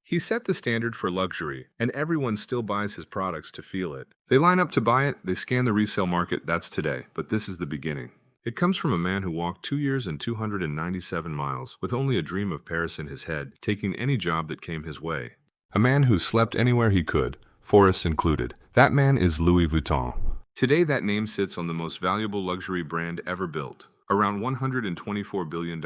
He set the standard for luxury, and everyone still buys his products to feel it. They line up to buy it, they scan the resale market, that's today, but this is the beginning. It comes from a man who walked 2 years and 297 miles, with only a dream of Paris in his head, taking any job that came his way. A man who slept anywhere he could, forests included. That man is Louis Vuitton. Today that name sits on the most valuable luxury brand ever built, around $124 billion.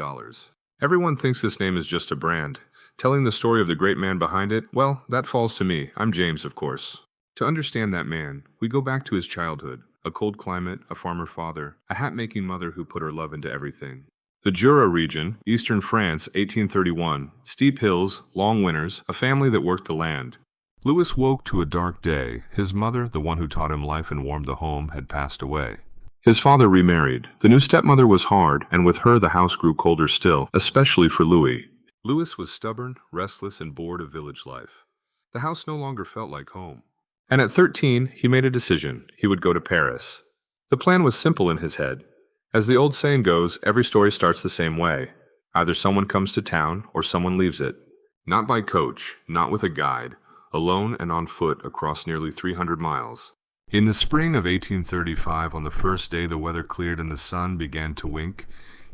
Everyone thinks this name is just a brand. Telling the story of the great man behind it, well, that falls to me. I'm James, of course. To understand that man, we go back to his childhood. A cold climate, a farmer father, a hat-making mother who put her love into everything. The Jura region, eastern France, 1831. Steep hills, long winters, a family that worked the land. Louis woke to a dark day. His mother, the one who taught him life and warmed the home, had passed away. His father remarried. The new stepmother was hard, and with her the house grew colder still, especially for Louis. Louis was stubborn, restless, and bored of village life. The house no longer felt like home. And at 13, he made a decision. He would go to Paris. The plan was simple in his head. As the old saying goes, every story starts the same way. Either someone comes to town, or someone leaves it. Not by coach, not with a guide, alone and on foot across nearly 300 miles. In the spring of 1835, on the first day the weather cleared and the sun began to wink,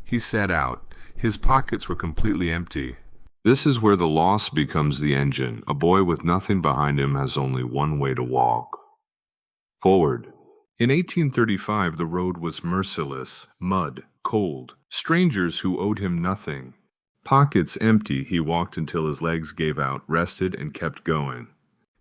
he set out. His pockets were completely empty. This is where the loss becomes the engine. A boy with nothing behind him has only one way to walk. Forward. In 1835, the road was merciless, mud, cold, strangers who owed him nothing. Pockets empty, he walked until his legs gave out, rested, and kept going.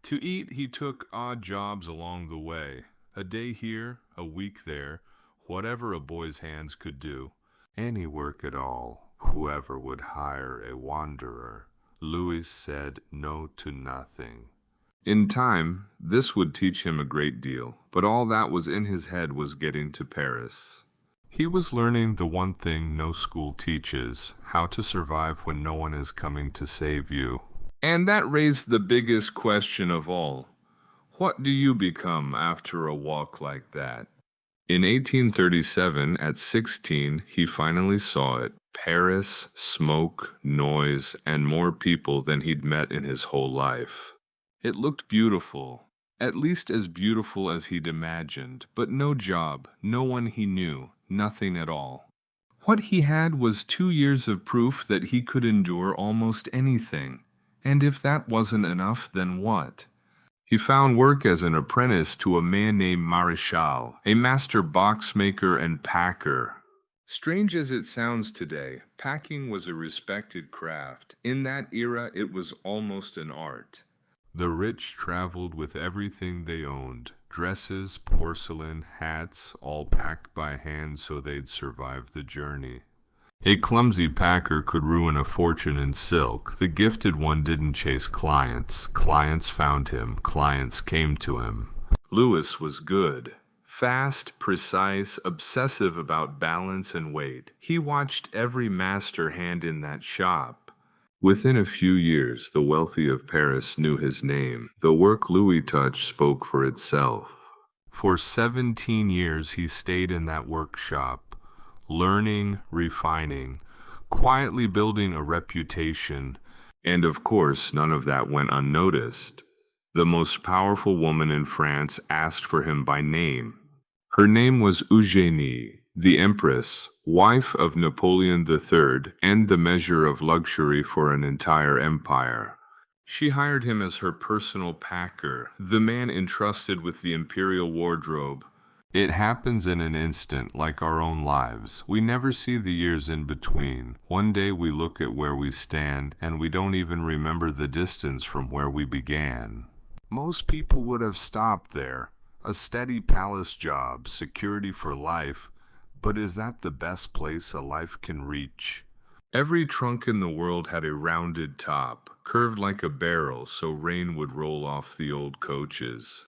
To eat, he took odd jobs along the way. A day here, a week there, whatever a boy's hands could do. Any work at all. Whoever would hire a wanderer. Louis said no to nothing. In time, this would teach him a great deal, but all that was in his head was getting to Paris. He was learning the one thing no school teaches, how to survive when no one is coming to save you. And that raised the biggest question of all. What do you become after a walk like that? In 1837, at 16, he finally saw it. Paris, smoke, noise, and more people than he'd met in his whole life. It looked beautiful, at least as beautiful as he'd imagined, but no job, no one he knew, nothing at all. What he had was 2 years of proof that he could endure almost anything. And if that wasn't enough, then what? He found work as an apprentice to a man named Maréchal, a master boxmaker and packer. Strange as it sounds today, packing was a respected craft. In that era, it was almost an art. The rich traveled with everything they owned, dresses, porcelain, hats, all packed by hand so they'd survive the journey. A clumsy packer could ruin a fortune in silk. The gifted one didn't chase clients. Clients found him. Clients came to him. Louis was good. Fast, precise, obsessive about balance and weight. He watched every master hand in that shop. Within a few years, the wealthy of Paris knew his name. The work Louis touched spoke for itself. For 17 years he stayed in that workshop, learning, refining, quietly building a reputation, and of course none of that went unnoticed. The most powerful woman in France asked for him by name. Her name was Eugénie, the Empress, wife of Napoleon III, and the measure of luxury for an entire empire. She hired him as her personal packer, the man entrusted with the imperial wardrobe. It happens in an instant, like our own lives. We never see the years in between. One day we look at where we stand, and we don't even remember the distance from where we began. Most people would have stopped there. A steady palace job, security for life, but is that the best place a life can reach? Every trunk in the world had a rounded top, curved like a barrel so rain would roll off the old coaches.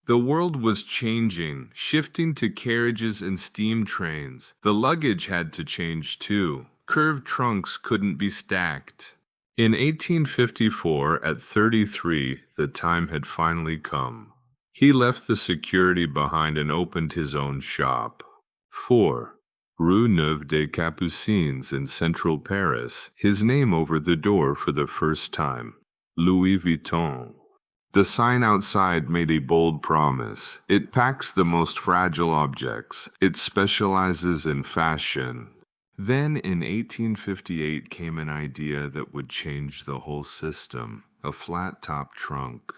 The world was changing, shifting to carriages and steam trains. The luggage had to change too. Curved trunks couldn't be stacked. In 1854, at 33, the time had finally come. He left the security behind and opened his own shop. 4. Rue Neuve des Capucines in central Paris, his name over the door for the first time. Louis Vuitton. The sign outside made a bold promise. It packs the most fragile objects. It specializes in fashion. Then in 1858 came an idea that would change the whole system. A flat-top trunk.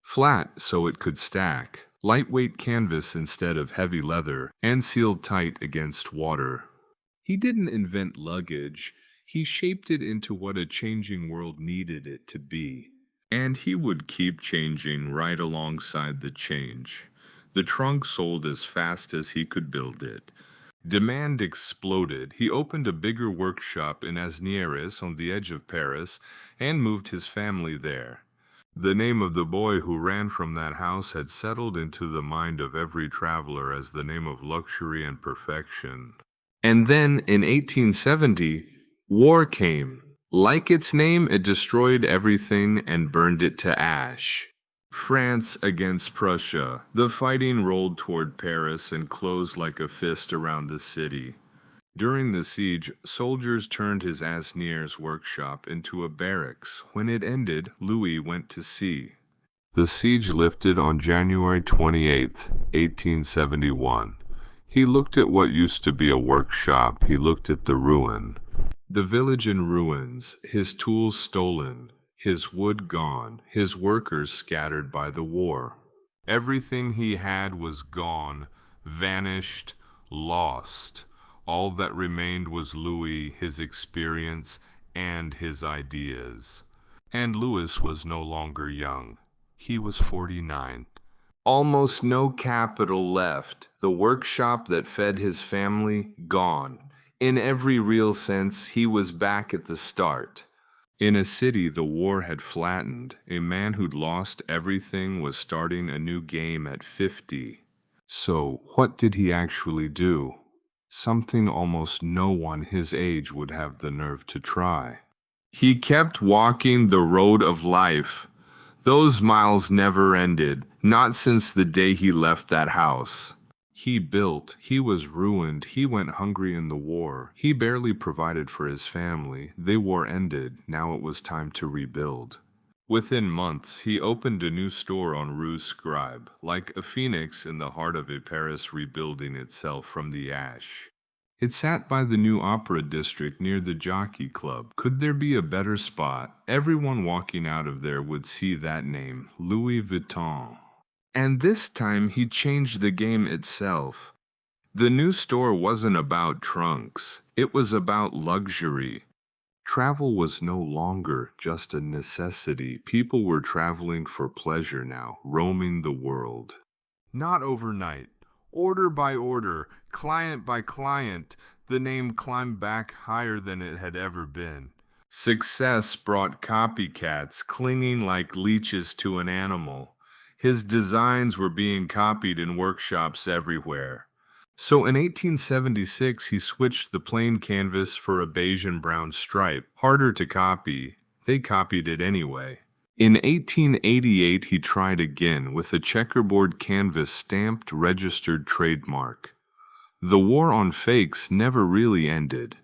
Flat so it could stack. Lightweight canvas instead of heavy leather, and sealed tight against water. He didn't invent luggage. He shaped it into what a changing world needed it to be. And he would keep changing right alongside the change. The trunk sold as fast as he could build it. Demand exploded. He opened a bigger workshop in Asnieres on the edge of Paris and moved his family there. The name of the boy who ran from that house had settled into the mind of every traveler as the name of luxury and perfection. And then, in 1870, war came. Like its name, it destroyed everything and burned it to ash. France against Prussia. The fighting rolled toward Paris and closed like a fist around the city. During the siege, soldiers turned his Asnieres workshop into a barracks. When it ended, Louis went to sea. The siege lifted on January 28, 1871. He looked at what used to be a workshop. He looked at the ruin. The village in ruins, his tools stolen, his wood gone, his workers scattered by the war. Everything he had was gone, vanished, lost. All that remained was Louis, his experience, and his ideas. And Louis was no longer young. He was 49. Almost no capital left. The workshop that fed his family, gone. In every real sense, he was back at the start. In a city the war had flattened, a man who'd lost everything was starting a new game at 50. So, what did he actually do? Something almost no one his age would have the nerve to try. He kept walking the road of life. Those miles never ended, not since the day he left that house. He built, he was ruined, he went hungry in the war. He barely provided for his family. The war ended, now it was time to rebuild. Within months, he opened a new store on Rue Scribe, like a phoenix in the heart of a Paris rebuilding itself from the ash. It sat by the new opera district near the Jockey Club. Could there be a better spot? Everyone walking out of there would see that name, Louis Vuitton. And this time he changed the game itself. The new store wasn't about trunks. It was about luxury. Travel was no longer just a necessity. People were traveling for pleasure now, roaming the world. Not overnight. Order by order, client by client, the name climbed back higher than it had ever been. Success brought copycats, clinging like leeches to an animal. His designs were being copied in workshops everywhere. So in 1876, he switched the plain canvas for a beige and brown stripe. Harder to copy. They copied it anyway. In 1888, he tried again with a checkerboard canvas stamped registered trademark. The war on fakes never really ended.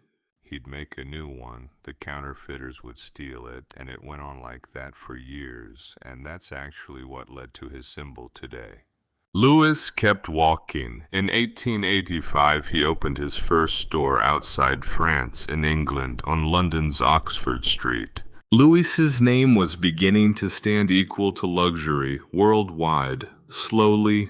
He'd make a new one, the counterfeiters would steal it, and it went on like that for years, and that's actually what led to his symbol today. Louis kept walking. In 1885, he opened his first store outside France in England on London's Oxford Street. Louis's name was beginning to stand equal to luxury worldwide, slowly.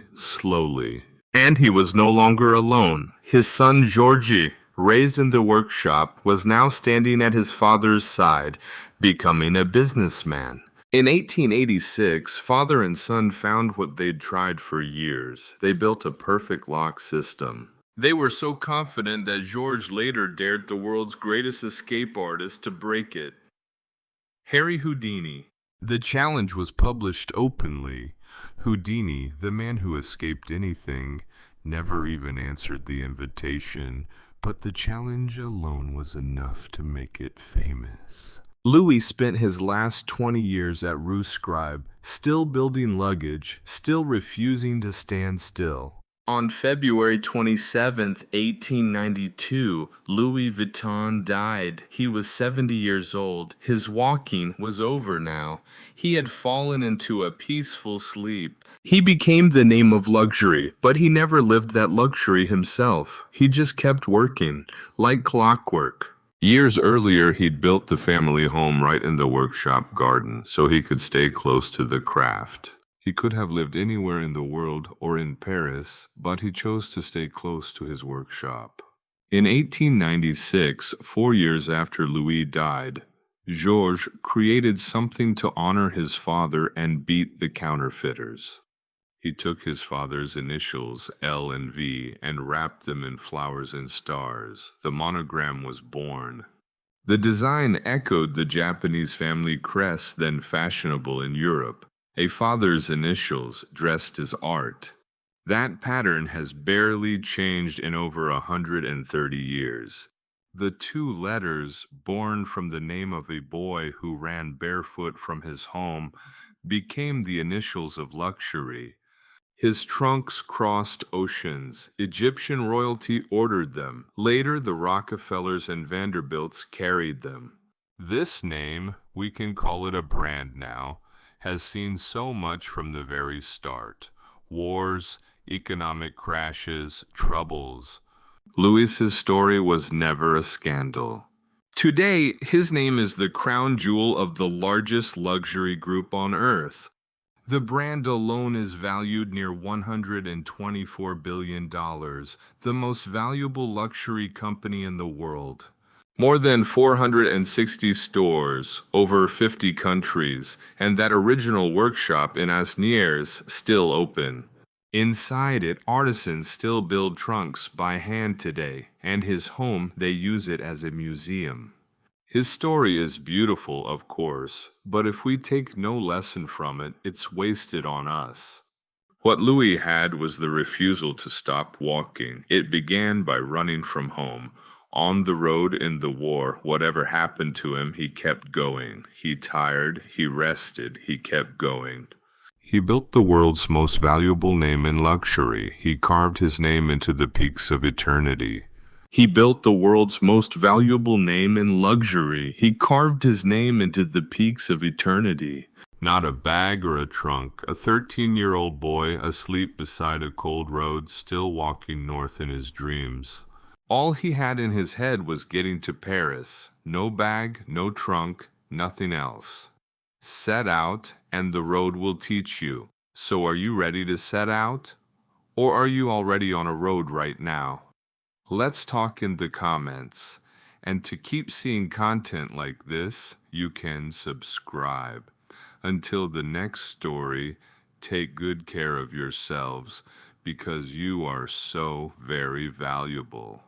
And he was no longer alone. His son Georgie, raised in the workshop, was now standing at his father's side, becoming a businessman. In 1886, father and son found what they'd tried for years. They built a perfect lock system. They were so confident that Georges later dared the world's greatest escape artist to break it. Harry Houdini. The challenge was published openly. Houdini, the man who escaped anything, never even answered the invitation. But the challenge alone was enough to make it famous. Louis spent his last 20 years at Rue Scribe, still building luggage, still refusing to stand still. On February 27, 1892, Louis Vuitton died. He was 70 years old. His walking was over now. He had fallen into a peaceful sleep. He became the name of luxury, but he never lived that luxury himself. He just kept working, like clockwork. Years earlier, he'd built the family home right in the workshop garden so he could stay close to the craft. He could have lived anywhere in the world or in Paris, but he chose to stay close to his workshop. In 1896, 4 years after Louis died, Georges created something to honor his father and beat the counterfeiters. He took his father's initials, L and V, and wrapped them in flowers and stars. The monogram was born. The design echoed the Japanese family crest then fashionable in Europe, a father's initials dressed as art. That pattern has barely changed in over 130 years. The two letters, born from the name of a boy who ran barefoot from his home, became the initials of luxury. His trunks crossed oceans. Egyptian royalty ordered them. Later, the Rockefellers and Vanderbilts carried them. This name, we can call it a brand now, has seen so much from the very start. Wars, economic crashes, troubles. Louis's story was never a scandal. Today, his name is the crown jewel of the largest luxury group on earth. The brand alone is valued near $124 billion, the most valuable luxury company in the world. More than 460 stores, over 50 countries, and that original workshop in Asnières still open. Inside it, artisans still build trunks by hand today, and his home, they use it as a museum. His story is beautiful, of course, but if we take no lesson from it, it's wasted on us. What Louis had was the refusal to stop walking. It began by running from home. On the road in the war, whatever happened to him, he kept going. He tired, he rested, he kept going. He built the world's most valuable name in luxury. He carved his name into the peaks of eternity. He built the world's most valuable name in luxury. He carved his name into the peaks of eternity. Not a bag or a trunk, a 13-year-old boy asleep beside a cold road, still walking north in his dreams. All he had in his head was getting to Paris. No bag, no trunk, nothing else. Set out, and the road will teach you. So are you ready to set out? Or are you already on a road right now? Let's talk in the comments. And to keep seeing content like this, you can subscribe. Until the next story, take good care of yourselves because you are so very valuable.